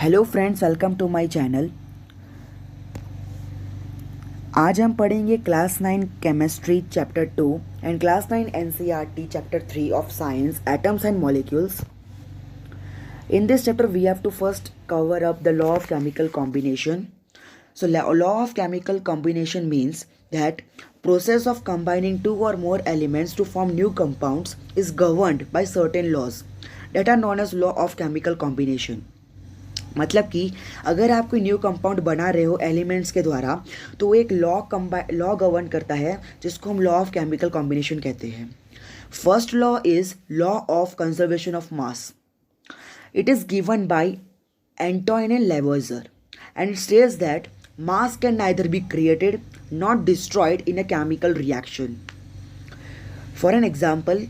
Hello friends, welcome to my channel. आज हम पढ़ेंगे class 9 chemistry chapter 2 and class 9 NCERT chapter 3 of science atoms and molecules. In this chapter we have to first cover up the law of chemical combination. So law of chemical combination means that process of combining two or more elements to form new compounds is governed by certain laws that are known as law of chemical combination. मतलब कि अगर आप कोई new compound बना रहे हो elements के द्वारा तो वो एक लॉ गवर्न करता है जिसको हम लॉ ऑफ केमिकल कॉम्बिनेशन कहते हैं। First law is law of conservation of mass. It is given by Antoine Lavoisier and it states that mass can neither be created not destroyed in a chemical reaction. For an example,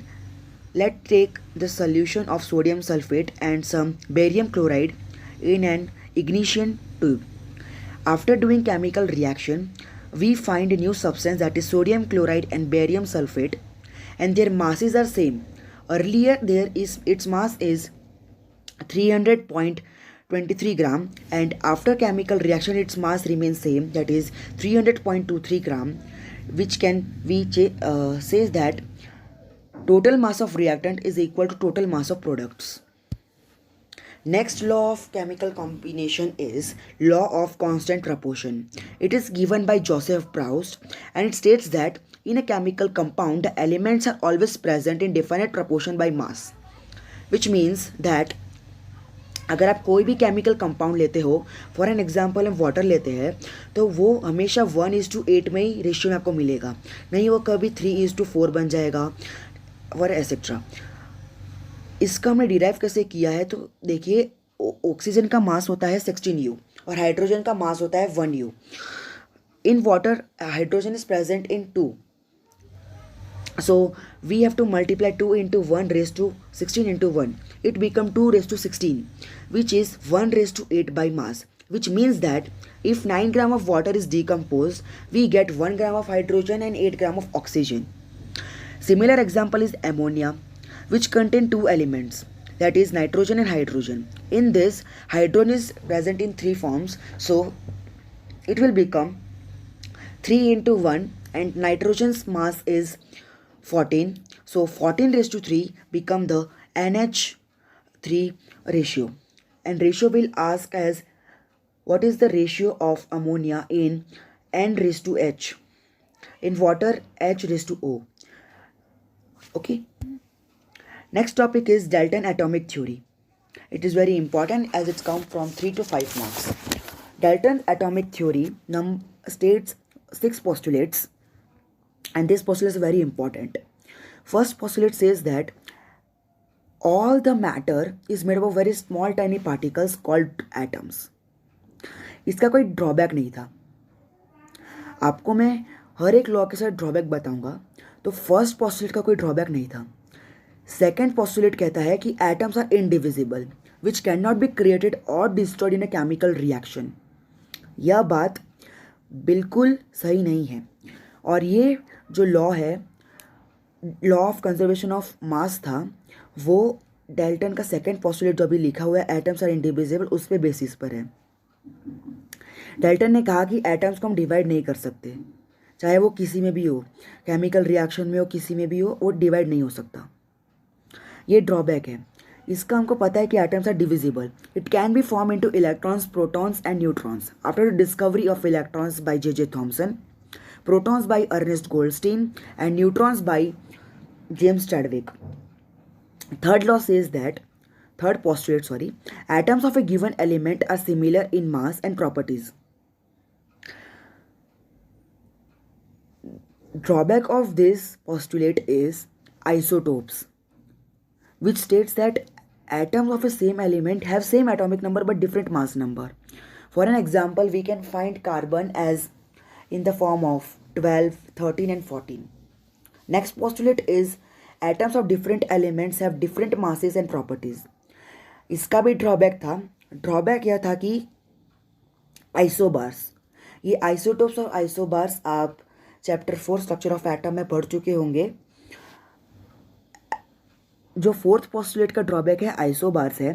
let's take the solution of sodium sulfate and some barium chloride in an ignition tube. After doing chemical reaction, we find a new substance that is sodium chloride and barium sulfate, and their masses are same. Earlier its mass is 300.23 gram, and after chemical reaction its mass remains same, that is 300.23 gram, which can we says that total mass of reactant is equal to total mass of products. Next law of chemical combination is law of constant proportion. It is given by Joseph Proust and it states that in a chemical compound the elements are always present in definite proportion by mass, which means that अगर आप कोई भी chemical compound लेते हो, for an example हम water लेते हैं, तो वो हमेशा 1:8 में ही रेशियो में आपको मिलेगा, नहीं वो कभी 3:4 बन जाएगा और एसेट्रा। इसका हमने डिराइव कैसे किया है, तो देखिए ऑक्सीजन का मास होता है 16U और हाइड्रोजन का मास होता है 1U। In water hydrogen is present in 2, so we have to multiply 2 into 1 raised to 16 into 1. It become 2 raised to 16, which is 1 raised to 8 by mass, which means that if 9 gram of water is decomposed, we get 1 gram of hydrogen and 8 gram of oxygen. Similar example is ammonia, which contain two elements, that is nitrogen and hydrogen. In this, hydrogen is present in 3 forms, so it will become 3 into 1 and nitrogen's mass is 14. So 14 raised to 3 become the NH3 ratio. And ratio will ask as what is the ratio of ammonia in N raised to H. In water, H raised to O. Okay. Next topic is Dalton atomic theory. It is very important as it's come from 3 to 5 marks. Dalton's atomic theory states 6 postulates, and this postulate is very important. First postulate says that all the matter is made up of very small tiny particles called atoms. इसका कोई drawback नहीं था। आपको मैं हर एक law के साथ drawback बताऊंगा, तो फर्स्ट पोस्टुलेट का कोई ड्रॉबैक नहीं था। सेकेंड पोस्टुलेट कहता है कि atoms are indivisible which can not be created और destroyed in a chemical reaction. यह बात बिल्कुल सही नहीं है, और ये जो लॉ है, लॉ ऑफ कंजर्वेशन ऑफ मास था, वो डाल्टन का सेकेंड पोस्टुलेट जो अभी लिखा हुआ है एटम्स आर इनडिविजिबल, उस पे बेसिस पर है। डाल्टन ने कहा कि एटम्स को हम डिवाइड नहीं कर सकते, चाहे वो किसी में भी हो, केमिकल रिएक्शन में हो, किसी में भी हो, वो डिवाइड नहीं हो सकता। ये ड्रॉबैक है। इसका हमको पता है कि atoms are divisible. It can be form into electrons, protons and neutrons after the discovery of electrons by J.J. Thomson, protons by Ernest Goldstein, and neutrons by James Chadwick. Third postulate, atoms of a given element are similar in mass and properties. Drawback of this postulate is isotopes, which states that atoms of a same element have same atomic number but different mass number. For an example, we can find carbon as in the form of 12, 13 and 14. Next postulate is atoms of different elements have different masses and properties. इसका भी drawback था। Drawback यह था कि isobars, ये isotopes और isobars आप chapter 4 structure of atom में पढ़ चुके होंगे। जो फोर्थ पोस्टुलेट का ड्रॉबैक है आइसोबार्स है,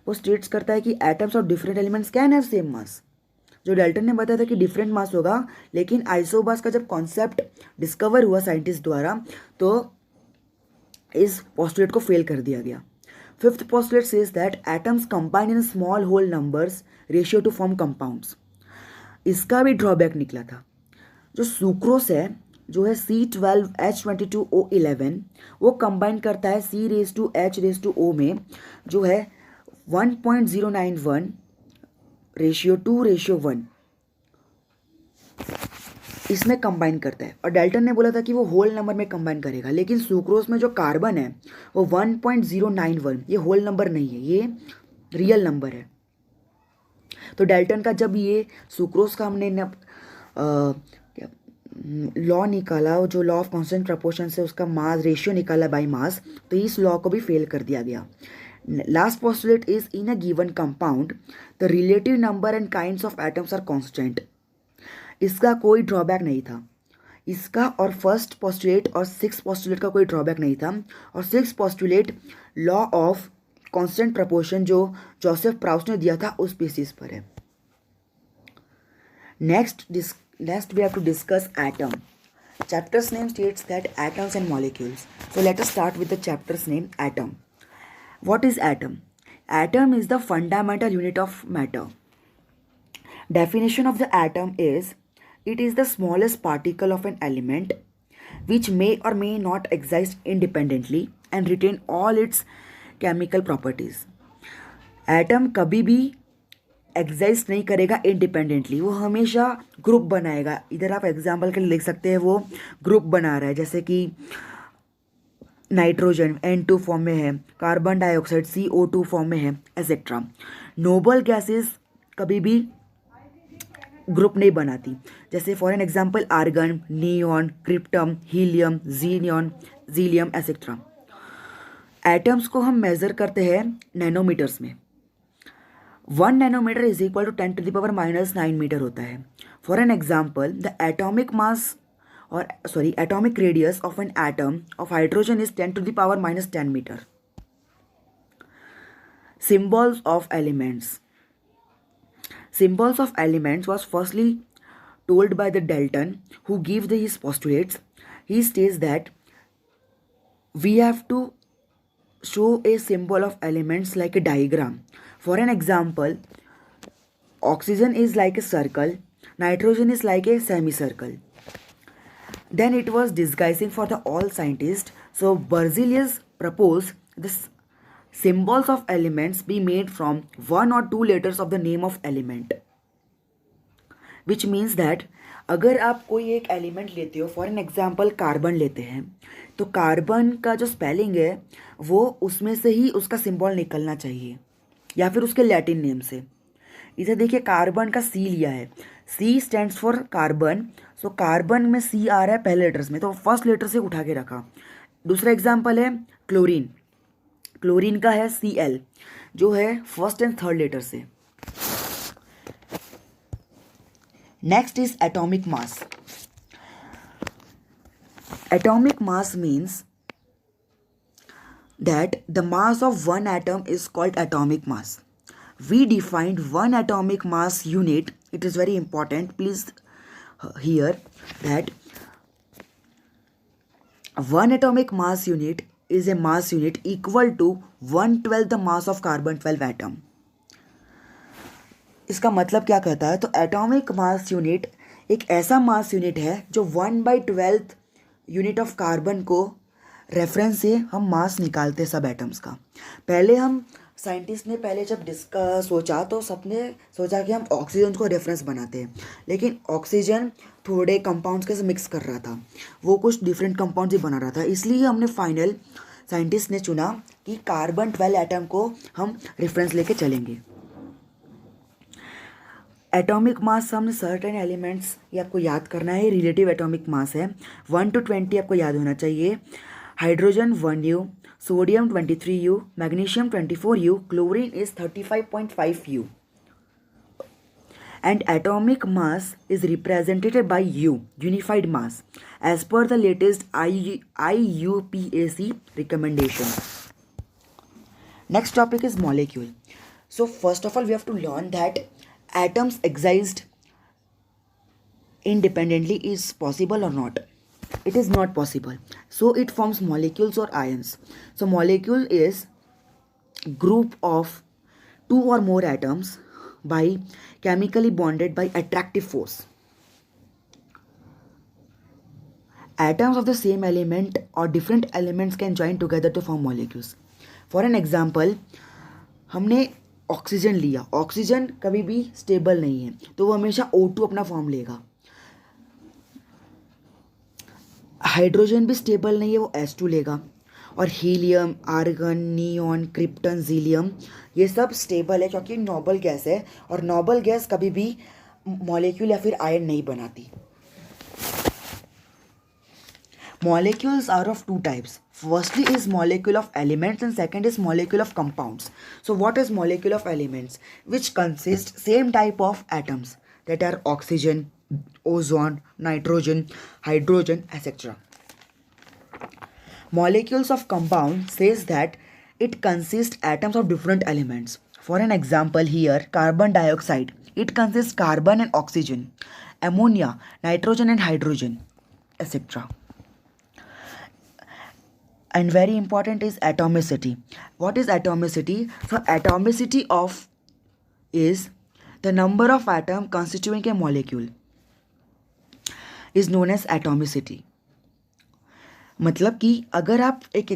वो स्टेट्स करता है कि atoms of different elements can have same mass. जो डाल्टन ने बताया था कि डिफरेंट मास होगा, लेकिन आइसोबास का जब कॉन्सेप्ट डिस्कवर हुआ साइंटिस्ट द्वारा तो इस पोस्टुलेट को फेल कर दिया गया। Fifth postulate says that atoms combine in small whole numbers ratio to form compounds. इसका भी ड्रॉबैक निकला था। जो सुक्रोस है, जो है C12H22O11, वो कंबाइन करता है C⁻H⁻O में, जो है 1.091 रेशियो 2:1 इसमें कंबाइन करता है। और डाल्टन ने बोला था कि वो होल नंबर में कंबाइन करेगा, लेकिन सुक्रोस में जो कार्बन है वो 1.091, ये होल नंबर नहीं है, ये रियल नंबर है। तो डाल्टन का जब ये सुक्रोस का हमने लॉ निकाला, जो लॉ ऑफ कांस्टेंट प्रपोर्शन से उसका मास रेशियो निकाला बाय मास, तो इस लॉ को भी फेल कर दिया गया। Last postulate is in a given compound the relative number and kinds of atoms are constant. इसका कोई ड्रॉबैक नहीं था। इसका और फर्स्ट पोस्टुलेट और सिक्स पोस्टुलेट का कोई ड्रॉबैक नहीं था। और six postulate law of constant proportion जो जोसेफ प्राउस ने दिया था उस बेसिस पर है। Next we have to discuss atom. Chapter's name states that atoms and molecules. So let us start with the chapter's name, atom. What is atom? Atom is the fundamental unit of matter. Definition of the atom is, it is the smallest particle of an element which may or may not exist independently and retain all its chemical properties. Atom कभी भी exist नहीं करेगा independently, वो हमेशा group बनाएगा। इधर आप example के लिए लिख सकते हैं वो ग्रुप बना रहा है, जैसे कि नाइट्रोजन N2 फॉर्म में है, कार्बन डाइऑक्साइड CO2 फॉर्म में है, एसेट्रा। नोबल गैसेस कभी भी ग्रुप नहीं बनाती, जैसे for an example argon, neon, krypton, helium, जीलियम एसेट्रा। एटम्स को हम मेज़र करते हैं नैनोमीटर्स में। 1 nanometre is equal to 10⁻⁻⁹ metre होता है। For an example the atomic radius of an atom of hydrogen is 10⁻⁻10 metre. Symbols of elements. Symbols of elements was firstly told by the Dalton, who gave his postulates. He states that we have to show a symbol of elements like a diagram. For an example, oxygen is like a circle, nitrogen is like a semicircle. Then it was disguising for the all scientists. So Berzelius proposed this symbols of elements be made from 1 or 2 letters of the name of element, which means that अगर आप कोई एक element लेते हो, for an example carbon लेते हैं, तो carbon का जो स्पेलिंग है वो उसमें से ही उसका सिंबल निकलना चाहिए, या फिर उसके लैटिन नेम से। इसे देखिए, कार्बन का सी लिया है, C stands for carbon, so carbon में सी आ रहा है पहले लेटर्स में, तो फर्स्ट लेटर से उठा के रखा। दूसरा एग्जाम्पल है क्लोरीन, क्लोरीन का है Cl, जो है फर्स्ट एंड थर्ड लेटर से। Next is atomic mass. Atomic mass means that the mass of one atom is called atomic mass. We defined one atomic mass unit. It is very important. Please hear that one atomic mass unit is a mass unit equal to 1/12 the mass of carbon 12 atom. इसका मतलब क्या कहता है? तो atomic mass unit एक ऐसा mass unit है जो 1/12 यूनिट ऑफ कार्बन को रेफरेंस से हम मास निकालते सब एटम्स का। पहले हम साइंटिस्ट ने पहले जब सोचा तो सबने सोचा कि हम ऑक्सीजन को रेफरेंस बनाते हैं, लेकिन ऑक्सीजन थोड़े कंपाउंड्स के साथ मिक्स कर रहा था, वो कुछ डिफरेंट कंपाउंड्स ही बना रहा था, इसलिए हमने फाइनल साइंटिस्ट ने चुना कि कार्बन 12 एटम को हम रेफरेंस लेके चलेंगे। एटॉमिक मास हमने सर्टेन एलिमेंट्स ये आपको याद करना है, रिलेटिव एटॉमिक मास है 1 to 20 आपको याद होना चाहिए। Hydrogen 1U, sodium 23U, magnesium 24U, chlorine is 35.5U, and atomic mass is represented by U, unified mass, as per the latest IUPAC recommendation. Next topic is molecule. So first of all, we have to learn that atoms exist independently is possible or not. It is not possible. So it forms molecules or ions. So molecule is group of two or more atoms by chemically bonded by attractive force. Atoms of the same element or different elements can join together to form molecules. For an example, हमने oxygen लिया, oxygen कभी भी stable नहीं है तो वो हमेशा O2 अपना फॉर्म लेगा. हाइड्रोजन भी स्टेबल नहीं है, वो H2 लेगा. और हीलियम, आर्गन, नियॉन, क्रिप्टन, जीलियम ये सब स्टेबल है क्योंकि नोबल गैस है और नोबल गैस कभी भी मॉलिक्यूल या फिर आयन नहीं बनाती. Molecules are of two types. Firstly is molecule of elements and second is molecule of compounds. So what is molecule of elements? Which consist same type of atoms that are oxygen, ozone, nitrogen, hydrogen, etc. Molecules of compound says that it consists atoms of different elements. For an example here, carbon dioxide. It consists carbon and oxygen, ammonia, nitrogen and hydrogen, etc. And very important is atomicity. What is atomicity? So atomicity of is the number of atom constituting a molecule is known as atomicity. मतलब कि अगर आप एक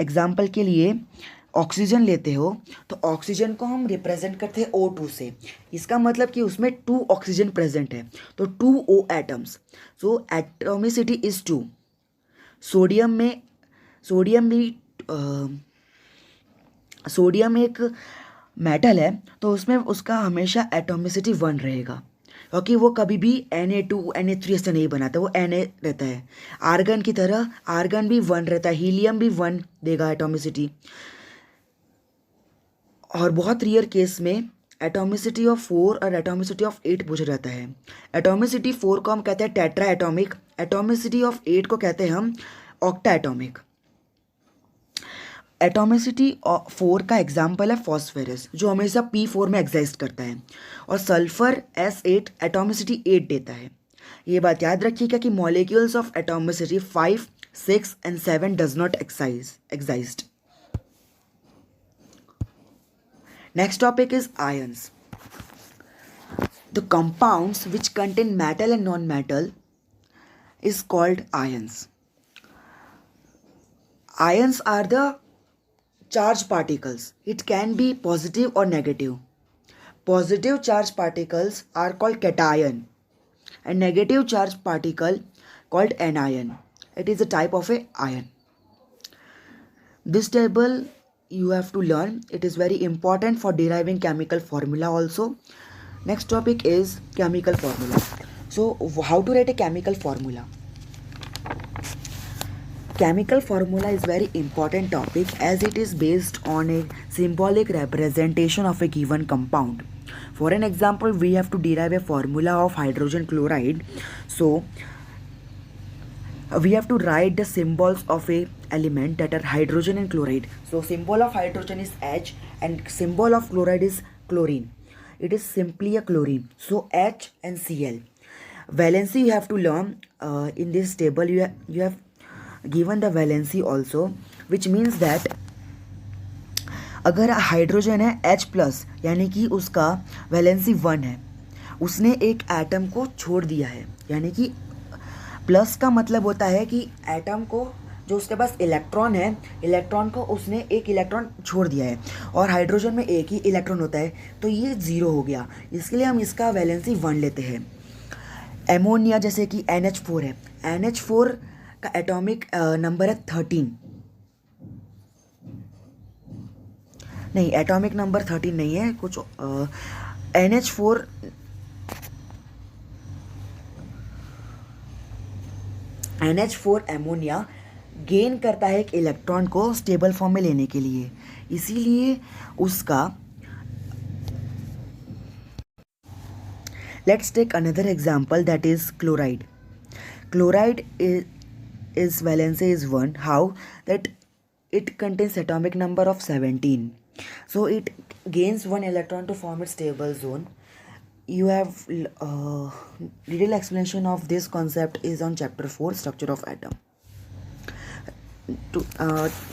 example के लिए oxygen लेते हो तो ऑक्सीजन को हम रिप्रेजेंट करते हैं O2 से. इसका मतलब कि उसमें 2 ऑक्सीजन प्रेजेंट है तो 2 O atoms. So atomicity is 2. Sodium एक मेटल है तो उसमें उसका हमेशा एटोमिसिटी 1 रहेगा क्योंकि वो कभी भी Na2 Na3 से नहीं बनाता, वो Na रहता है. आर्गन की तरह आर्गन भी 1 रहता है, हीलियम भी 1 देगा एटोमिसिटी. और बहुत रियर केस में एटोमिसिटी ऑफ 4 और एटोमिसिटी ऑफ 8 पूछा जाता है. एटोमिसिटी 4 को हम कहते हैं टेट्रा एटॉमिक, एटोमिसिटी ऑफ 8 को कहते हैं हम ऑक्टा एटॉमिक. एटोमिसिटी 4 का एग्जाम्पल है फॉस्फेरस जो हमेशा P4 में एग्जिस्ट करता है और सल्फर S8 एटोमिसिटी 8 देता है. ये बात याद रखिएगा कि molecules of atomicity 5, 6 and 7 does not exist. Next topic is ions. The compounds which contain metal and non metal is called ions. Ions are the charged particles. It can be positive or negative. Positive charged particles are called cation and negative charged particle called anion. It is a type of a ion. This table you have to learn. It is very important for deriving chemical formula also. Next topic is chemical formula. So how to write a chemical formula? Chemical formula is very important topic as it is based on a symbolic representation of a given compound. For an example, we have to derive a formula of hydrogen chloride. So we have to write the symbols of a element that are hydrogen and chloride. So symbol of hydrogen is H and symbol of chloride is chlorine. It is simply a chlorine. So H and Cl. Valency you have to learn in this table. You have given the valency also, which means that अगर hydrogen है H+ यानी कि उसका valency 1 है, उसने एक atom को छोड़ दिया है, यानी कि प्लस का मतलब होता है कि एटम को जो उसके पास इलेक्ट्रॉन है, इलेक्ट्रॉन को उसने एक इलेक्ट्रॉन छोड़ दिया है और हाइड्रोजन में एक ही इलेक्ट्रॉन होता है तो ये 0 हो गया, इसके लिए हम इसका वैलेंसी 1 लेते हैं. एमोनिया जैसे कि NH4 है, NH4 का एटॉमिक नंबर है 13. नहीं, एटॉमिक नंबर 13 नहीं है, कुछ NH4 एमोनिया गेन करता है एक इलेक्ट्रॉन को स्टेबल फॉर्म में लेने के लिए, इसीलिए उसका. Let's take another example that is chloride. Chloride is valency is 1. How? That it contains atomic number of 17. So it gains one electron to form its stable zone. You have detailed explanation of this concept is on chapter 4, structure of atom.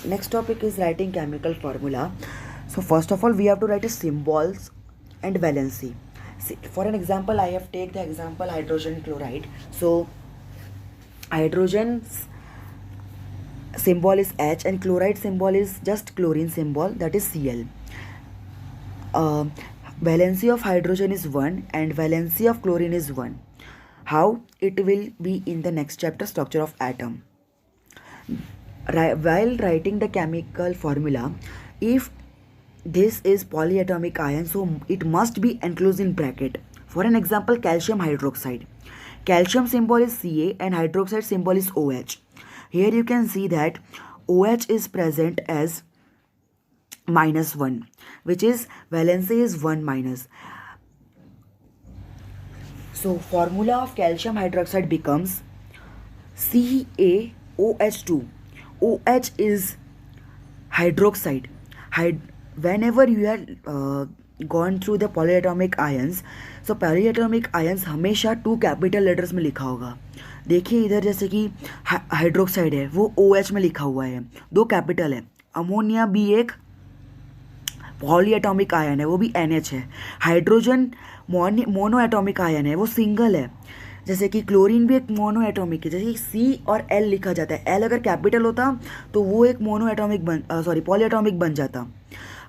Next topic is writing chemical formula. So first of all, we have to write a symbols and valency. See, for an example, I have take the example hydrogen chloride. So hydrogen's symbol is H and chloride symbol is just chlorine symbol, that is Cl. Valency of hydrogen is 1 and valency of chlorine is 1. How? It will be in the next chapter, structure of atom. While writing the chemical formula, if this is polyatomic ion, so it must be enclosed in bracket. For an example, calcium hydroxide. Calcium symbol is Ca and hydroxide symbol is OH. Here you can see that OH is present as -1, which is valency is 1 minus. So formula of calcium hydroxide becomes CaOH2. OH is hydroxide. Whenever you have gone through the polyatomic ions, so polyatomic ions हमेशा 2 capital letters में लिखा होगा. देखिए इधर जैसे कि hydroxide है वो OH में लिखा हुआ है, 2 कैपिटल है. अमोनिया भी एक पॉलीएटॉमिक आयन है, वो भी NH है. हाइड्रोजन मोनो एटॉमिक आयन है, वो सिंगल है. जैसे कि क्लोरीन भी एक मोनो एटॉमिक है, जैसे कि C और L लिखा जाता है. L अगर कैपिटल होता तो वो एक मोनो एटॉमिक पॉलीएटॉमिक बन जाता.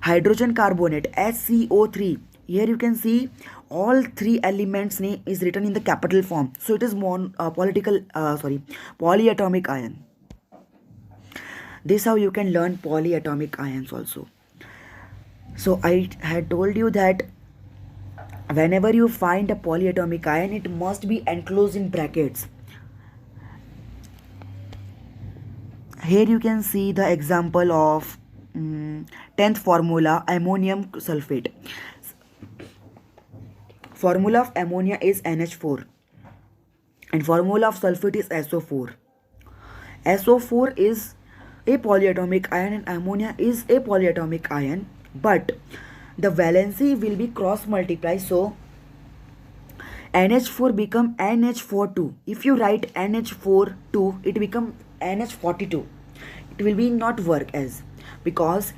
Hydrogen carbonate HCO3, here you can see all 3 elements name is written in the capital form, so it is polyatomic ion. This how you can learn polyatomic ions also. So I had told you that whenever you find a polyatomic ion, it must be enclosed in brackets. Here you can see the example of 10th formula, ammonium sulfate. Formula of ammonia is NH4 and formula of sulfate is SO4. SO4 is a polyatomic ion and ammonia is a polyatomic ion, but the valency will be cross multiply, so NH4 become NH42. If you write NH42, it become NH42. It will be not work as, because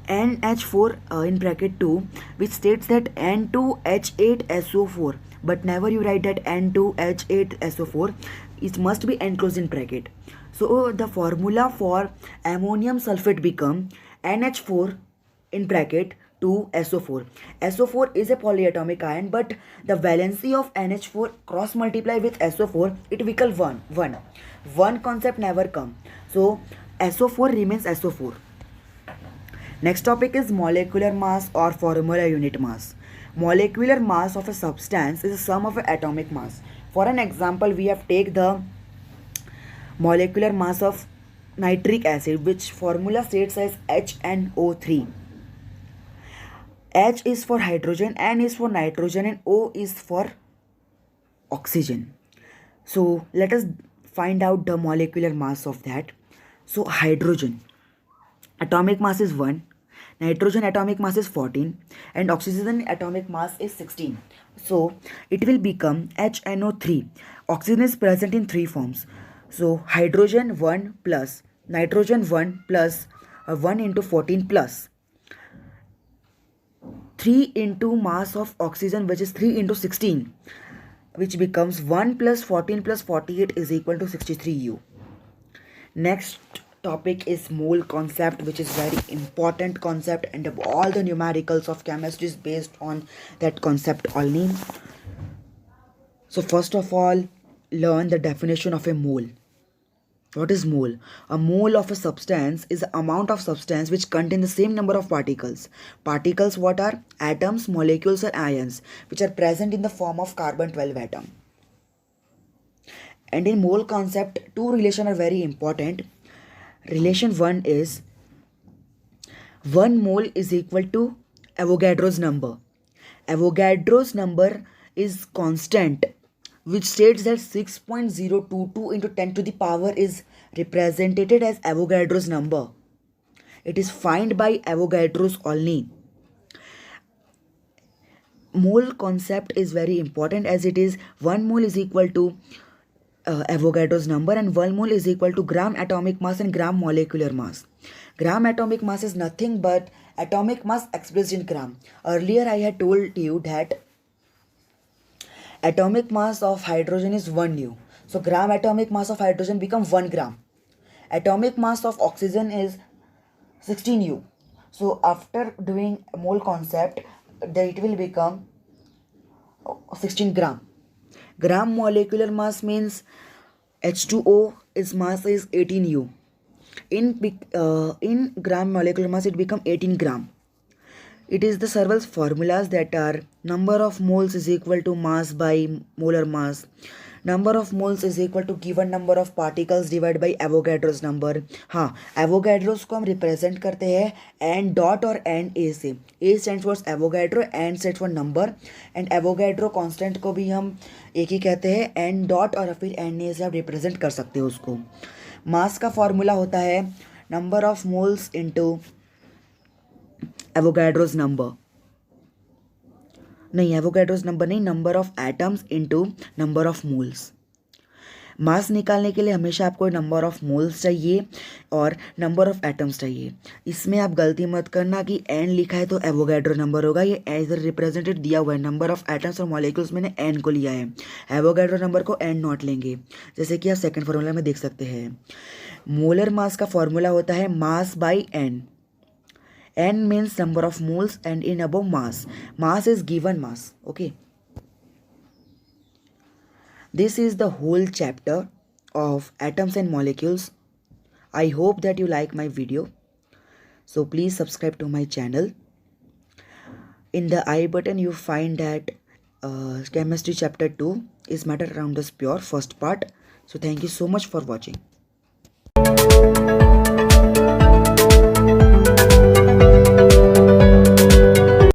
NH4 in bracket 2, which states that N2H8SO4, but never you write that N2H8SO4. It must be enclosed in bracket. So the formula for ammonium sulfate become NH4 in bracket 2 SO4. SO4 is a polyatomic ion, but the valency of NH4 cross multiply with SO4, it becomes 1. One concept never come. So SO4 remains SO4. Next topic is molecular mass or formula unit mass. Molecular mass of a substance is the sum of atomic mass. For an example, we have take the molecular mass of nitric acid, which formula states as HNO3. H is for hydrogen, N is for nitrogen, and O is for oxygen. So let us find out the molecular mass of that. So hydrogen atomic mass is 1, nitrogen atomic mass is 14, and oxygen atomic mass is 16. So it will become HNO3. Oxygen is present in 3 forms. So hydrogen 1 plus nitrogen 1 plus 1 into 14 plus 3 into mass of oxygen, which is 3 into 16, which becomes 1 plus 14 plus 48 is equal to 63 U. Next topic is mole concept, which is very important concept, and all the numericals of chemistry is based on that concept only. So first of all, learn the definition of a mole. What is mole? A mole of a substance is the amount of substance which contain the same number of particles. Particles what are? Atoms, molecules or ions, which are present in the form of carbon 12 atom. And in mole concept, 2 relations are very important. Relation 1 is 1 mole is equal to Avogadro's number. Avogadro's number is constant, which states that 6.022 into 10 to the power is represented as Avogadro's number. It is found by Avogadro's only. Mole concept is very important, as it is 1 mole is equal to Avogadro's number, and 1 mole is equal to gram atomic mass and gram molecular mass. Gram atomic mass is nothing but atomic mass expressed in gram. Earlier I had told you that atomic mass of hydrogen is 1 u. So gram atomic mass of hydrogen become 1 gram. Atomic mass of oxygen is 16 u. So after doing mole concept, it will become 16 gram. Gram molecular mass means H2O its mass is 18 u. In gram molecular mass it become 18 gram. It is the several formulas that are number of moles is equal to mass by molar mass. Number of moles is equal to given number of particles divided by Avogadro's number. हाँ, Avogadro's को हम represent करते हैं n dot और n a से. A stands for Avogadro, n stands for number, and Avogadro constant को भी हम एक ही कहते हैं n डॉट और फिर n a से आप रिप्रेजेंट कर सकते हो उसको. मास का फॉर्मूला होता है number of moles into Avogadro's number. नहीं, एवोगैड्रोस नंबर नहीं, number of atoms into number of moles. Mass निकालने के लिए हमेशा आपको नंबर ऑफ मोल्स चाहिए और नंबर ऑफ एटम्स चाहिए. इसमें आप गलती मत करना कि n लिखा है तो एवोगैड्रो नंबर होगा. ये इधर रिप्रेजेंटेड दिया हुआ है, नंबर ऑफ एटम्स और मॉलिक्यूल्स मैंने n को लिया है. एवोगैड्रो नंबर को n नॉट लेंगे, जैसे कि आप सेकेंड फार्मूला में देख सकते हैं. मोलर मास का फॉर्मूला होता है mass by n. N means number of moles and in above mass. Mass is given mass. Okay. This is the whole chapter of atoms and molecules. I hope that you like my video. So please subscribe to my channel. In the I button you find that chemistry chapter 2 is matter around the pure first part. So thank you so much for watching.